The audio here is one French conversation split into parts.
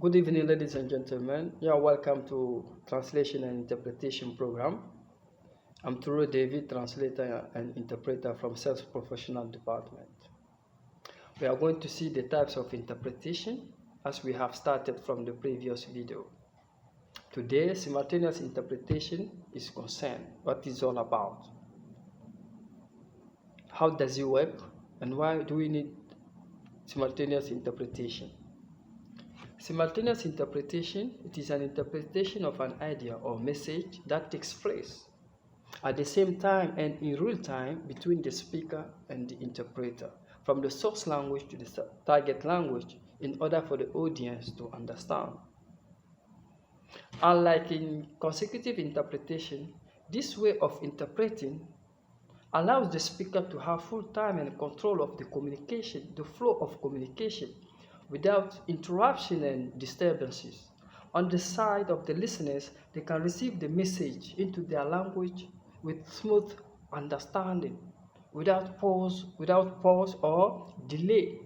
Good evening, ladies and gentlemen. You are welcome to Translation and Interpretation Program. I'm Turo David, translator and interpreter from Sales Professional Department. We are going to see the types of interpretation as we have started from the previous video. Today, simultaneous interpretation is concerned. What is all about? How does it work? And why do we need simultaneous interpretation? Simultaneous interpretation, it is an interpretation of an idea or message that takes place at the same time and in real time between the speaker and the interpreter, from the source language to the target language, in order for the audience to understand. Unlike in consecutive interpretation, this way of interpreting allows the speaker to have full time and control of the communication, the flow of communication, without interruption and disturbances. On the side of the listeners, they can receive the message into their language with smooth understanding, without pause or delay.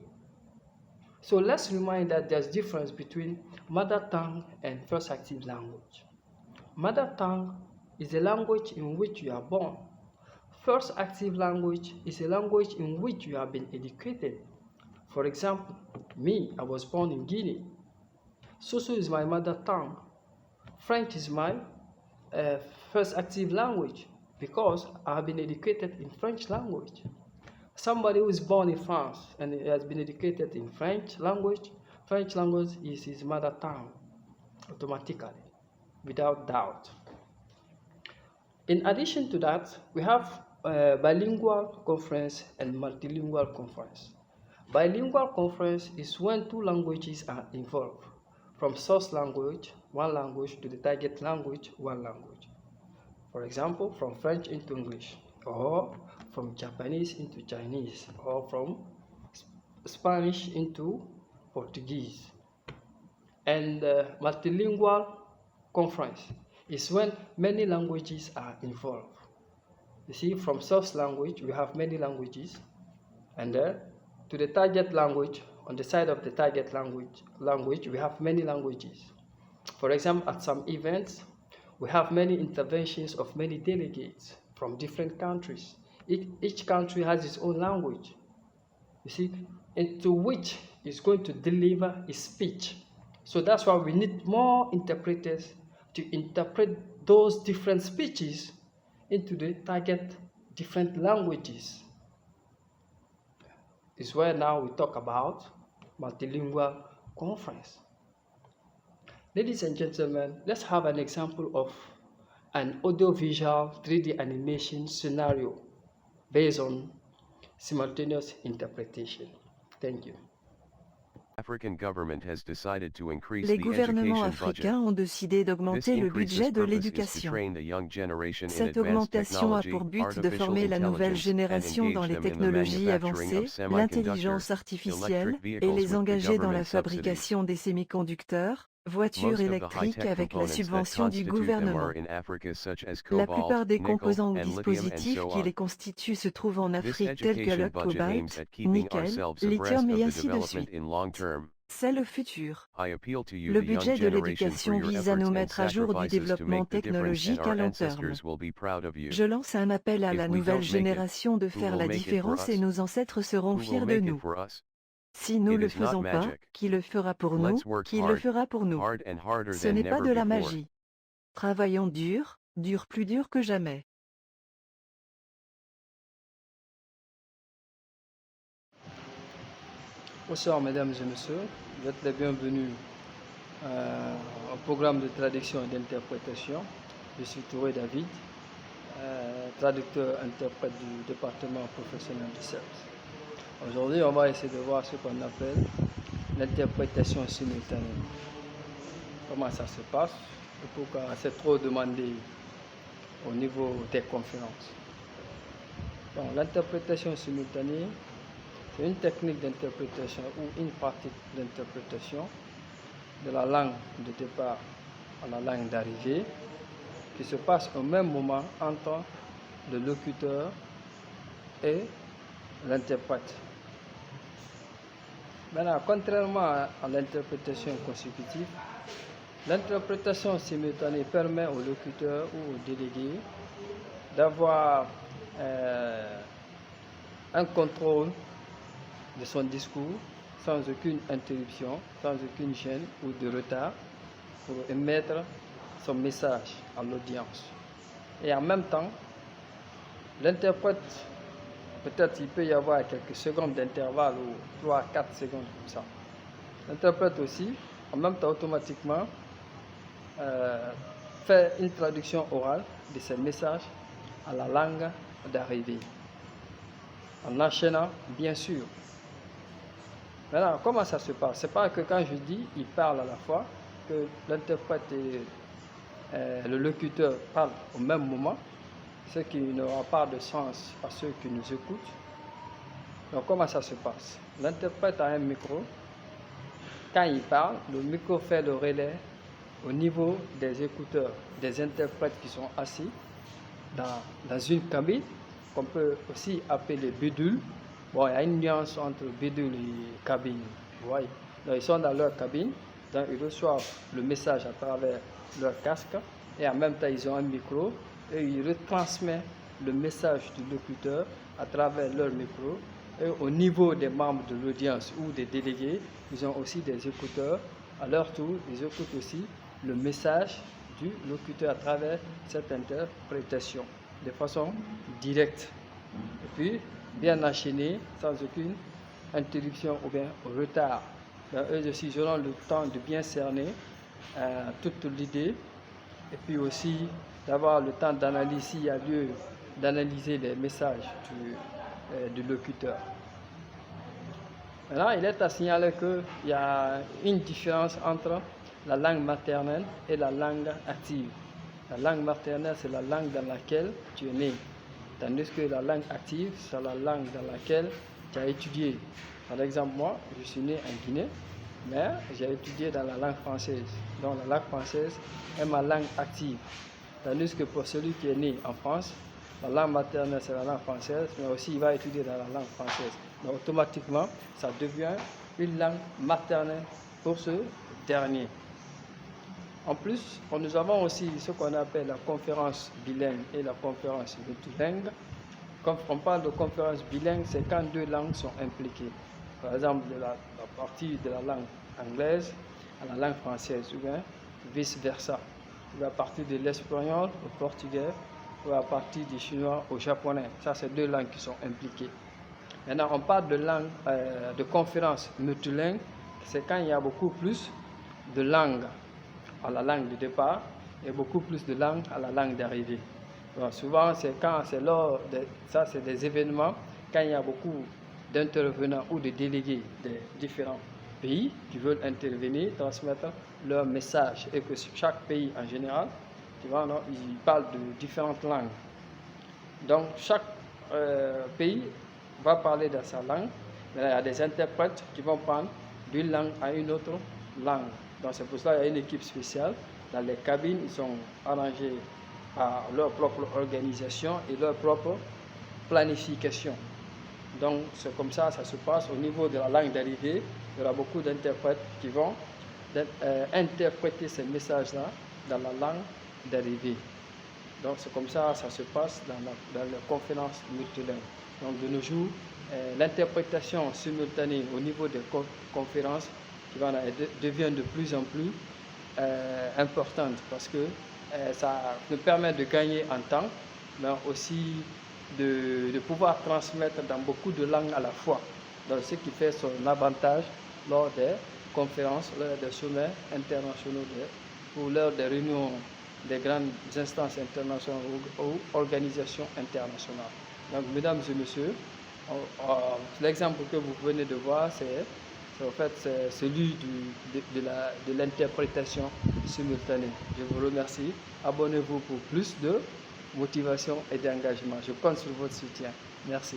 So let's remind that there's difference between mother tongue and first active language. Mother tongue is a language in which you are born. First active language is a language in which you have been educated. For example, me, I was born in Guinea. Soso is my mother tongue. French is my first active language because I have been educated in French language. Somebody who is born in France and has been educated in French language is his mother tongue automatically, without doubt. In addition to that, we have bilingual conference and multilingual conference. Bilingual conference is when two languages are involved, from source language, one language, to the target language, one language. For example, from French into English, or from Japanese into Chinese, or from Spanish into Portuguese. And multilingual conference is when many languages are involved. You see, from source language, we have many languages, and to the target language, on the side of the target language, we have many languages. For example, at some events, we have many interventions of many delegates from different countries. Each country has its own language, you see, into which is going to deliver its speech. So that's why we need more interpreters to interpret those different speeches into the target different languages. Is where now we talk about multilingual conference. Ladies and gentlemen, let's have an example of an audiovisual 3D animation scenario based on simultaneous interpretation. Thank you. Les gouvernements africains ont décidé d'augmenter le budget de l'éducation. Cette augmentation a pour but de former la nouvelle génération dans les technologies avancées, l'intelligence artificielle, et les engager dans la fabrication des semi-conducteurs, voitures électriques avec la subvention du gouvernement. La plupart des composants ou dispositifs qui les constituent se trouvent en Afrique tels que le cobalt, nickel, lithium et ainsi de suite. C'est le futur. Le budget de l'éducation vise à nous mettre à jour du développement technologique à long terme. Je lance un appel à la nouvelle génération de faire la différence et nos ancêtres seront fiers de nous. Si nous ne le faisons pas, qui le fera pour nous, qui le fera pour nous? Ce n'est pas de la magie. Travaillons dur, plus dur que jamais. Bonsoir mesdames et messieurs, vous êtes les bienvenus au programme de traduction et d'interprétation. Je suis Touré David, traducteur-interprète du département professionnel de Sales. Aujourd'hui, on va essayer de voir ce qu'on appelle l'interprétation simultanée. Comment ça se passe et pourquoi c'est trop demandé au niveau des conférences. Bon, l'interprétation simultanée, c'est une technique d'interprétation ou une pratique d'interprétation de la langue de départ à la langue d'arrivée qui se passe au même moment entre le locuteur et l'interprète. Maintenant, contrairement à l'interprétation consécutive, l'interprétation simultanée permet au locuteur ou au délégué d'avoir un contrôle de son discours sans aucune interruption, sans aucune gêne ou de retard pour émettre son message à l'audience. Et en même temps, l'interprète, peut-être il peut y avoir quelques secondes d'intervalle ou 3-4 secondes comme ça. L'interprète aussi, en même temps automatiquement, fait une traduction orale de ces messages à la langue d'arrivée, en enchaînant bien sûr. Maintenant, comment ça se passe? C'est pas que quand je dis il parle à la fois, que l'interprète et le locuteur parlent au même moment, ce qui n'aura pas de sens à ceux qui nous écoutent. Donc comment ça se passe? L'interprète a un micro. Quand il parle, le micro fait le relais au niveau des écouteurs, des interprètes qui sont assis dans une cabine, qu'on peut aussi appeler bidule. Bon, il y a une nuance entre bidule et cabine. Vous voyez? Donc, ils sont dans leur cabine, donc ils reçoivent le message à travers leur casque, et en même temps, ils ont un micro, et ils retransmettent le message du locuteur à travers leur micro. Et au niveau des membres de l'audience ou des délégués, ils ont aussi des écouteurs. À leur tour, ils écoutent aussi le message du locuteur à travers cette interprétation de façon directe. Et puis, bien enchaîné, sans aucune interruption ou bien retard. Donc, eux aussi, ils auront le temps de bien cerner toute l'idée et puis aussi d'avoir le temps d'analyser, s'il y a lieu d'analyser les messages du locuteur. Maintenant, il est à signaler qu'il y a une différence entre la langue maternelle et la langue active. La langue maternelle, c'est la langue dans laquelle tu es né, tandis que la langue active, c'est la langue dans laquelle tu as étudié. Par exemple, moi, je suis né en Guinée, mais j'ai étudié dans la langue française. Donc la langue française est ma langue active. Tandis que pour celui qui est né en France, la langue maternelle c'est la langue française, mais aussi il va étudier dans la langue française. Donc automatiquement, ça devient une langue maternelle pour ce dernier. En plus, nous avons aussi ce qu'on appelle la conférence bilingue et la conférence multilingue. Quand on parle de conférence bilingue, c'est quand deux langues sont impliquées. Par exemple, de la partie de la langue anglaise à la langue française, ou bien vice-versa. Ou à partir de l'espagnol au portugais, ou à partir du chinois au japonais. Ça, c'est deux langues qui sont impliquées. Maintenant, on parle de langue, de conférence multilingue, c'est quand il y a beaucoup plus de langues à la langue de départ et beaucoup plus de langues à la langue d'arrivée. Souvent, c'est lors de ça, c'est des événements quand il y a beaucoup d'intervenants ou de délégués des différents pays qui veulent intervenir, transmettre leur message et que chaque pays en général, tu vois, non, ils parlent de différentes langues. Donc chaque pays va parler de sa langue, mais il y a des interprètes qui vont prendre d'une langue à une autre langue. Donc c'est pour cela qu'il y a une équipe spéciale. Dans les cabines, ils sont arrangés à leur propre organisation et leur propre planification. Donc c'est comme ça se passe au niveau de la langue d'arrivée. Il y aura beaucoup d'interprètes qui vont interpréter ces messages-là dans la langue d'arrivée. Donc c'est comme ça se passe dans les conférences multilingues. Donc de nos jours, l'interprétation simultanée au niveau des conférences devient de plus en plus importante parce que ça nous permet de gagner en temps, mais aussi de pouvoir transmettre dans beaucoup de langues à la fois. Donc ce qui fait son avantage lors des conférences, lors des sommets internationaux ou lors des réunions des grandes instances internationales ou organisations internationales. Donc mesdames et messieurs, l'exemple que vous venez de voir, c'est en fait celui de l'interprétation simultanée. Je vous remercie. Abonnez-vous pour plus de motivation et d'engagement. Je compte sur votre soutien. Merci.